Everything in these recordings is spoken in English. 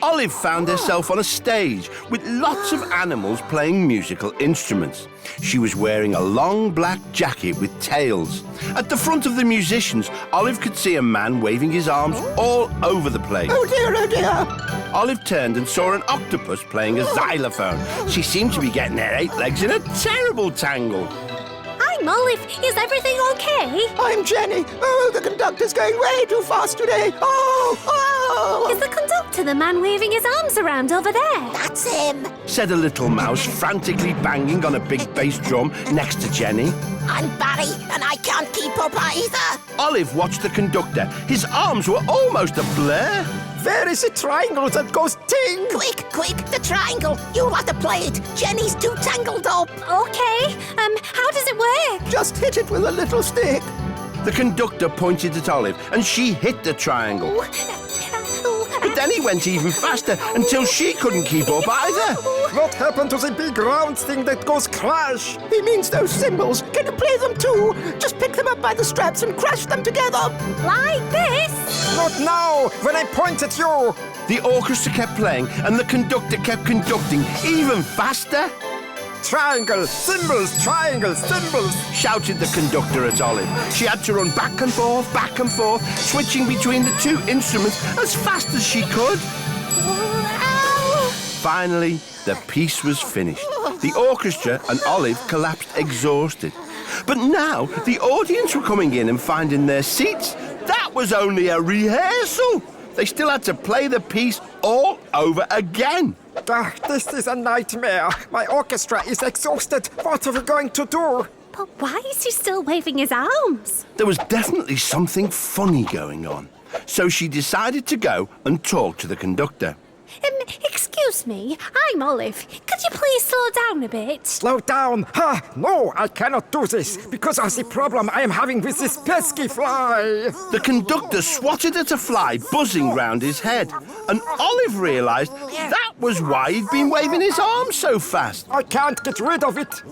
Olive found herself on a stage with lots of animals playing musical instruments. She was wearing a long black jacket with tails. At the front of the musicians, Olive could see a man waving his arms all over the place. Oh dear, oh dear. Olive turned and saw an octopus playing a xylophone. She seemed to be getting her 8 legs in a terrible tangle. I'm Olive. Is everything okay? I'm Jenny. Oh, the conductor's going way too fast today. Oh! Is the conductor the man waving his arms around over there? That's him. Said a little mouse, frantically banging on a big bass drum next to Jenny. I'm Barry, and I can't keep up either. Olive watched the conductor. His arms were almost a blur. Where is the triangle that goes ting? Quick, the triangle. You have to play it. Jenny's too tangled up. Okay. How does it work? Just hit it with a little stick. The conductor pointed at Olive, and she hit the triangle. But then he went even faster until she couldn't keep up either. What happened to the big round thing that goes crash? He means those cymbals. Can you play them too? Just pick them up by the straps and crash them together. Like this? Not now, when I point at you. The orchestra kept playing, and the conductor kept conducting even faster. Triangle, cymbals, triangle, cymbals. Shouted the conductor at Olive. She had to run back and forth, switching between the 2 instruments as fast as she could. Finally, the piece was finished. The orchestra and Olive collapsed exhausted. But now the audience were coming in and finding their seats. That was only a rehearsal. They still had to play the piece all over again. This is a nightmare. My orchestra is exhausted. What are we going to do? But why is he still waving his arms? There was definitely something funny going on. So she decided to go and talk to the conductor. Excuse me, I'm Olive. Could you please slow down a bit? Slow down. No, I cannot do this because of the problem I am having with this pesky fly. The conductor swatted at a fly buzzing round his head, and Olive realised that was why he'd been waving his arms so fast. I can't get rid of it.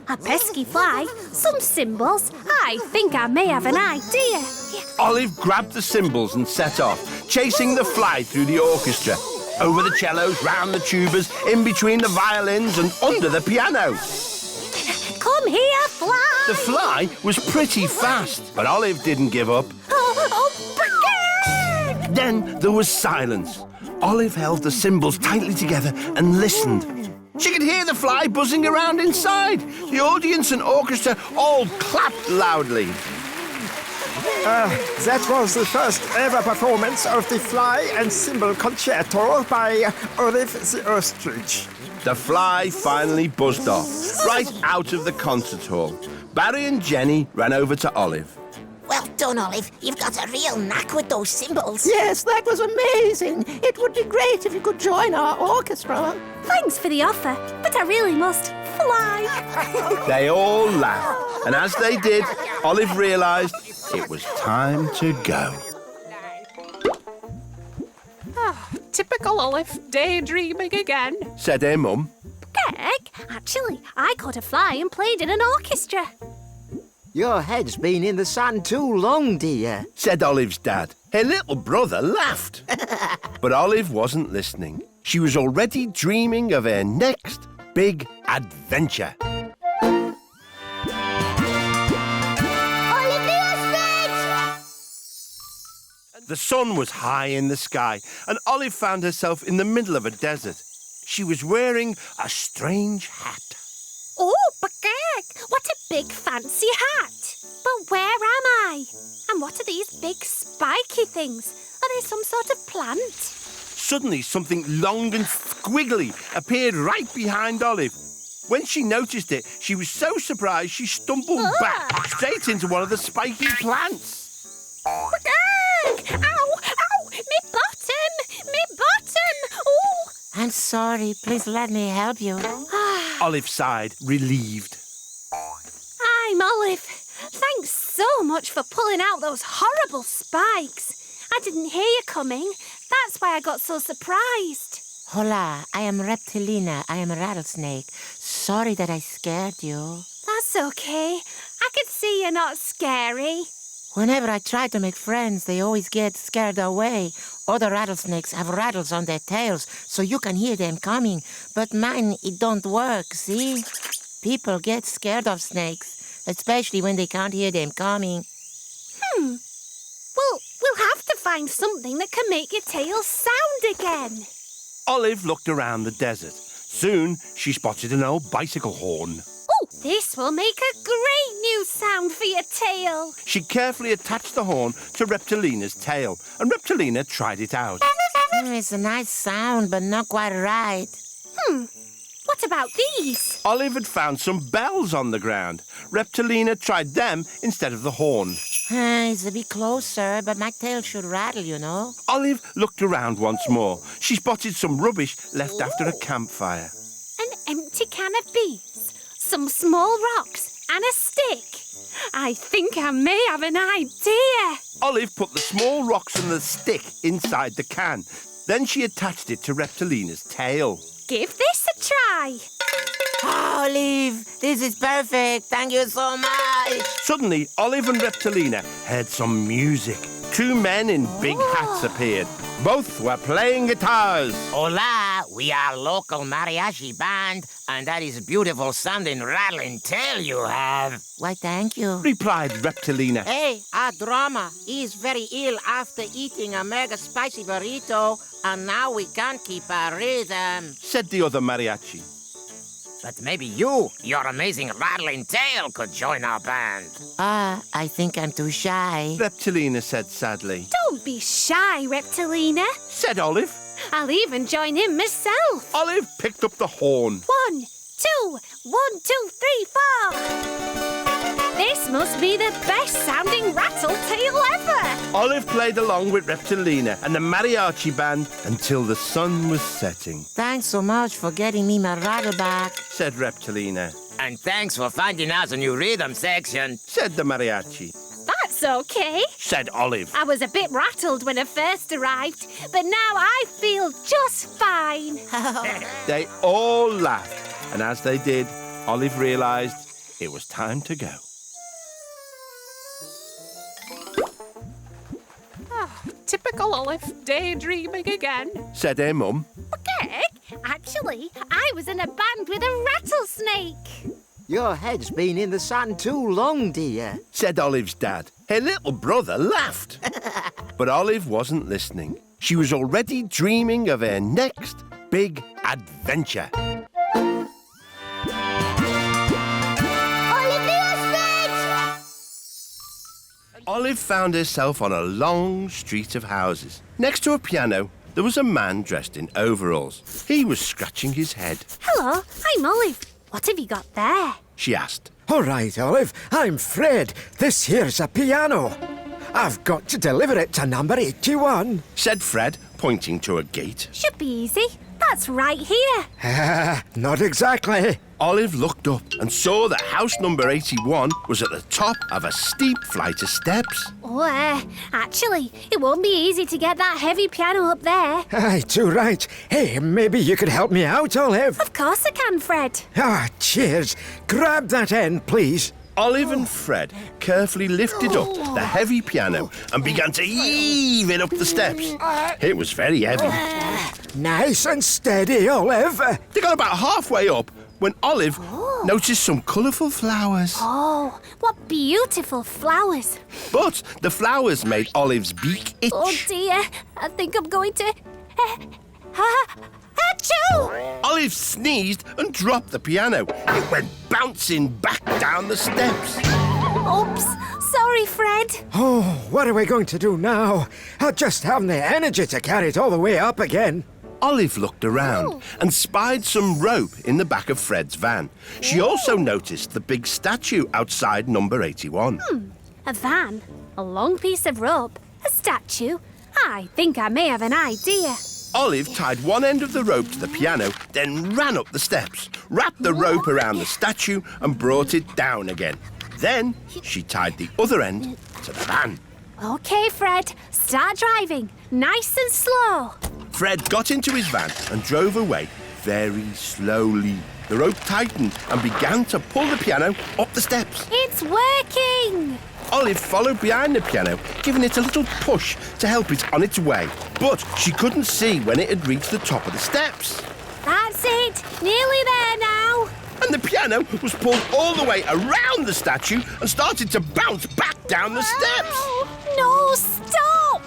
A pesky fly, some cymbals. I think I may have an idea. Olive grabbed the cymbals and set off, chasing the fly through the orchestra, over the cellos, round the tubas, in between the violins and under the piano. Come here, fly! The fly was pretty fast, but Olive didn't give up. Then there was silence. Olive held the cymbals tightly together and listened. She could hear the fly buzzing around inside. The audience and orchestra all clapped loudly. That was the first ever performance of the Fly and Cymbal Concerto by Olive the Ostrich. The fly finally buzzed off, right out of the concert hall. Barry and Jenny ran over to Olive. Well done, Olive. You've got a real knack with those cymbals. Yes, that was amazing. It would be great if you could join our orchestra. Thanks for the offer, but I really must fly. They all laughed, and as they did, Olive realised it was time to go. Typical Olive, daydreaming again. Said her mum. Peg, actually, I caught a fly and played in an orchestra. Your head's been in the sand too long, dear. Said Olive's dad. Her little brother laughed. But Olive wasn't listening. She was already dreaming of her next big adventure. The sun was high in the sky, and Olive found herself in the middle of a desert. She was wearing a strange hat. Oh, Bagag, what a big fancy hat. But where am I? And what are these big spiky things? Are they some sort of plant? Suddenly, something long and squiggly appeared right behind Olive. When she noticed it, she was so surprised she stumbled back straight into one of the spiky plants. Bagag! Ow! Ow! Me bottom! Me bottom! Oh! I'm sorry. Please let me help you. Olive sighed, relieved. I'm Olive. Thanks so much for pulling out those horrible spikes. I didn't hear you coming. That's why I got so surprised. Hola, I am Reptilina. I am a rattlesnake. Sorry that I scared you. That's okay. I could see you're not scary. Whenever I try to make friends, they always get scared away. Other rattlesnakes have rattles on their tails, so you can hear them coming. But mine, it don't work, see? People get scared of snakes, especially when they can't hear them coming. Well, we'll have to find something that can make your tail sound again. Olive looked around the desert. Soon, she spotted an old bicycle horn. Oh, this will make a great new sound for your tail. She carefully attached the horn to Reptilina's tail, and Reptilina tried it out. It's a nice sound, but not quite right. What about these? Olive had found some bells on the ground. Reptilina tried them instead of the horn. It's a bit closer, but my tail should rattle, you know. Olive looked around once more. She spotted some rubbish left after a campfire. An empty can of bees, some small rocks, and a stick. I think I may have an idea. Olive put the small rocks and the stick inside the can. Then she attached it to Reptilina's tail. Give this a try. Olive, this is perfect. Thank you so much. Suddenly, Olive and Reptilina heard some music. Two men in big hats appeared. Both were playing guitars. Hola, we are local mariachi band, and that is beautiful sounding rattling tail you have. Why, thank you. Replied Reptilina. Hey, our drummer is very ill after eating a mega spicy burrito, and now we can't keep our rhythm. Said the other mariachi. But maybe you, your amazing rattling tail, could join our band. I think I'm too shy. Reptilina said sadly. Don't be shy, Reptilina. Said Olive. I'll even join in myself. Olive picked up the horn. 1, 2, 1, 2, 3, 4. This must be the best sounding rattle tail ever. Olive played along with Reptilina and the mariachi band until the sun was setting. Thanks so much for getting me my rattle back. Said Reptilina. And thanks for finding us a new rhythm section. Said the mariachi. That's okay. Said Olive. I was a bit rattled when I first arrived, but now I feel just fine. They all laughed, and as they did, Olive realised it was time to go. Typical Olive, daydreaming again. Said her mum. Okay, actually, I was in a band with a rattlesnake. Your head's been in the sun too long, dear. Said Olive's dad. Her little brother laughed. But Olive wasn't listening. She was already dreaming of her next big adventure. Olive found herself on a long street of houses. Next to a piano, there was a man dressed in overalls. He was scratching his head. Hello, I'm Olive. What have you got there? She asked. All right, Olive, I'm Fred. This here's a piano. I've got to deliver it to number 81. Said Fred, pointing to a gate. Should be easy. That's right here. Not exactly. Olive looked up and saw that house number 81 was at the top of a steep flight of steps. Oh, actually, it won't be easy to get that heavy piano up there. Aye, too right. Hey, maybe you could help me out, Olive. Of course I can, Fred. Cheers. Grab that end, please. Olive and Fred carefully lifted up the heavy piano and began to heave it up the steps. It was very heavy. Nice and steady, Olive. They got about halfway up when Olive noticed some colourful flowers. Oh, what beautiful flowers. But the flowers made Olive's beak itch. Oh dear, I think I'm going to... Achoo! Olive sneezed and dropped the piano. It went bouncing back down the steps. Oops, sorry, Fred. Oh, what are we going to do now? I just haven't the energy to carry it all the way up again. Olive looked around and spied some rope in the back of Fred's van. She also noticed the big statue outside number 81. A van, a long piece of rope, a statue. I think I may have an idea. Olive tied one end of the rope to the piano, then ran up the steps, wrapped the rope around the statue and brought it down again. Then she tied the other end to the van. OK, Fred, start driving. Nice and slow. Fred got into his van and drove away Very slowly, the rope tightened and began to pull the piano up the steps. It's working! Olive followed behind the piano, giving it a little push to help it on its way. But she couldn't see when it had reached the top of the steps. That's it! Nearly there now! And the piano was pulled all the way around the statue and started to bounce back down the steps. Oh, no, stop!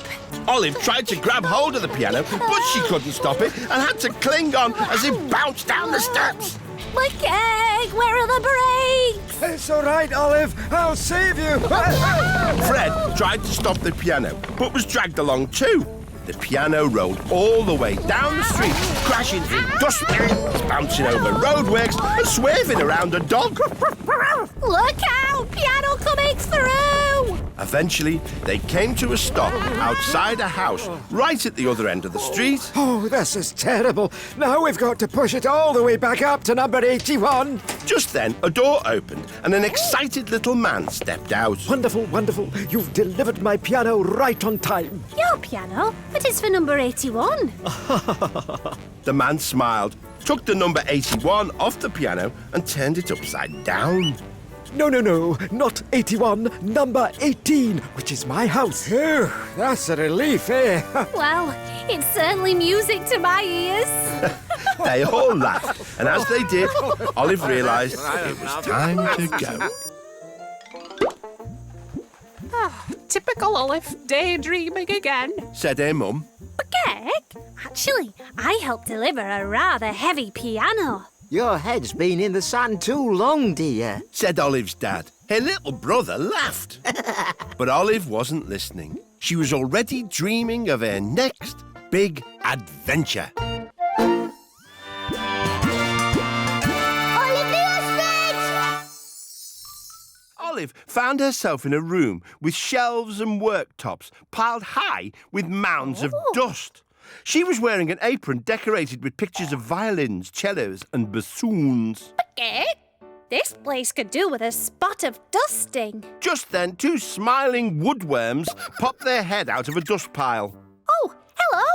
Olive tried to grab hold of the piano, but she couldn't stop it and had to cling on as it bounced down the steps. My keg, where are the brakes? It's all right, Olive. I'll save you. Fred tried to stop the piano, but was dragged along too. The piano rolled all the way down the street, crashing through dustbins, bouncing over roadworks, and swerving around a dog. Look out! Piano coming through! Eventually, they came to a stop outside a house right at the other end of the street. Oh, this is terrible. Now we've got to push it all the way back up to number 81. Just then, a door opened and an excited little man stepped out. Wonderful, wonderful. You've delivered my piano right on time. Your piano? But it's for number 81. The man smiled, took the number 81 off the piano and turned it upside down. No, not 81, number 18, which is my house. Phew, that's a relief, eh? Well, it's certainly music to my ears. They all laughed, and as they did, Olive realised it was time to go. Typical Olive, daydreaming again. Said her mum. Gek, actually, I helped deliver a rather heavy piano. Your head's been in the sand too long, dear. Said Olive's dad. Her little brother laughed. But Olive wasn't listening. She was already dreaming of her next big adventure. Olive found herself in a room with shelves and worktops piled high with mounds of dust. She was wearing an apron decorated with pictures of violins, cellos and bassoons. Gek, this place could do with a spot of dusting. Just then, two smiling woodworms popped their head out of a dust pile. Oh, hello.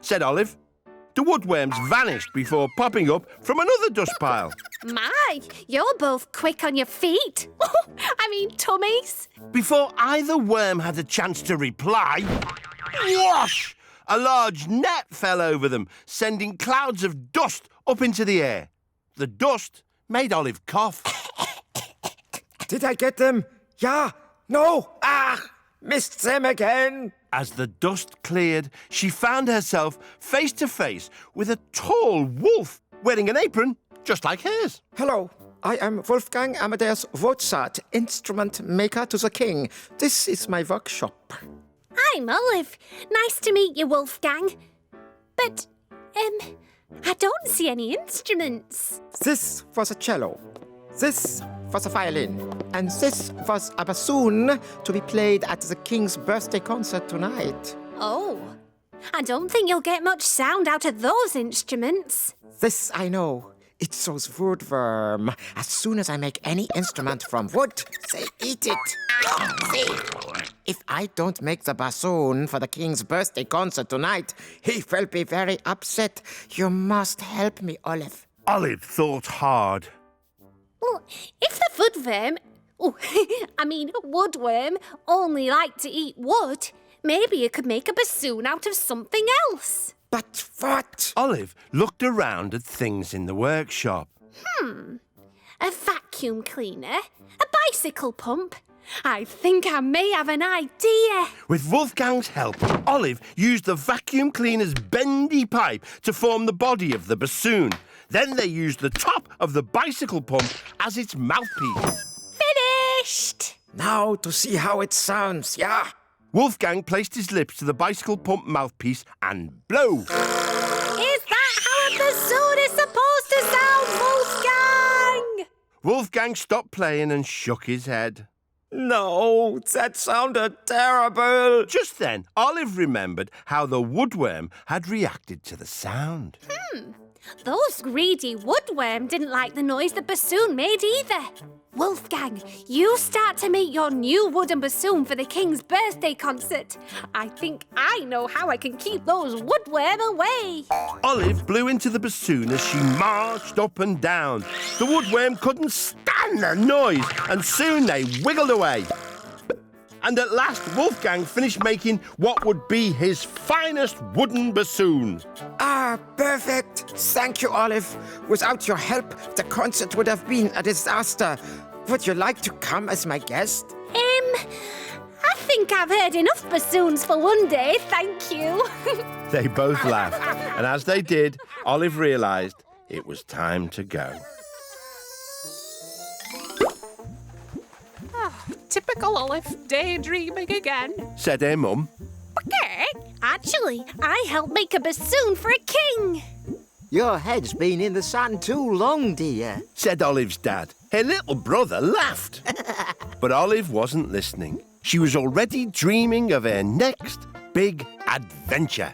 Said Olive. The woodworms vanished before popping up from another dust pile. My, you're both quick on your feet. I mean, tummies. Before either worm had a chance to reply, whoosh! A large net fell over them, sending clouds of dust up into the air. The dust made Olive cough. Did I get them? Yeah? No? Missed them again. As the dust cleared, she found herself face to face with a tall wolf wearing an apron just like hers. Hello, I am Wolfgang Amadeus Mozart, instrument maker to the king. This is my workshop. I'm Olive. Nice to meet you, Wolfgang. But, I don't see any instruments. This was a cello. This was a violin. And this was a bassoon to be played at the king's birthday concert tonight. Oh, I don't think you'll get much sound out of those instruments. This I know. It's those woodworm. As soon as I make any instrument from wood, they eat it. See, if I don't make the bassoon for the king's birthday concert tonight, he will be very upset. You must help me, Olive. Olive thought hard. Well, if the woodworm only like to eat wood, maybe you could make a bassoon out of something else. But what? Olive looked around at things in the workshop. A vacuum cleaner, a bicycle pump. I think I may have an idea. With Wolfgang's help, Olive used the vacuum cleaner's bendy pipe to form the body of the bassoon. Then they used the top of the bicycle pump as its mouthpiece. Finished! Now to see how it sounds, yeah? Wolfgang placed his lips to the bicycle pump mouthpiece and blow. Is that how a bassoon is supposed to sound, Wolfgang? Wolfgang stopped playing and shook his head. No, that sounded terrible. Just then, Olive remembered how the woodworm had reacted to the sound. Those greedy woodworm didn't like the noise the bassoon made either. Wolfgang, you start to make your new wooden bassoon for the king's birthday concert. I think I know how I can keep those woodworm away. Olive blew into the bassoon as she marched up and down. The woodworm couldn't stand the noise, and soon they wiggled away. And at last, Wolfgang finished making what would be his finest wooden bassoon. Ah, perfect. Thank you, Olive. Without your help, the concert would have been a disaster. Would you like to come as my guest? I think I've heard enough bassoons for one day, thank you. They both laughed, and as they did, Olive realised it was time to go. Typical Olive, daydreaming again. Said her mum. Actually, I helped make a bassoon for a king. Your head's been in the sun too long, dear. Said Olive's dad. Her little brother laughed. But Olive wasn't listening. She was already dreaming of her next big adventure.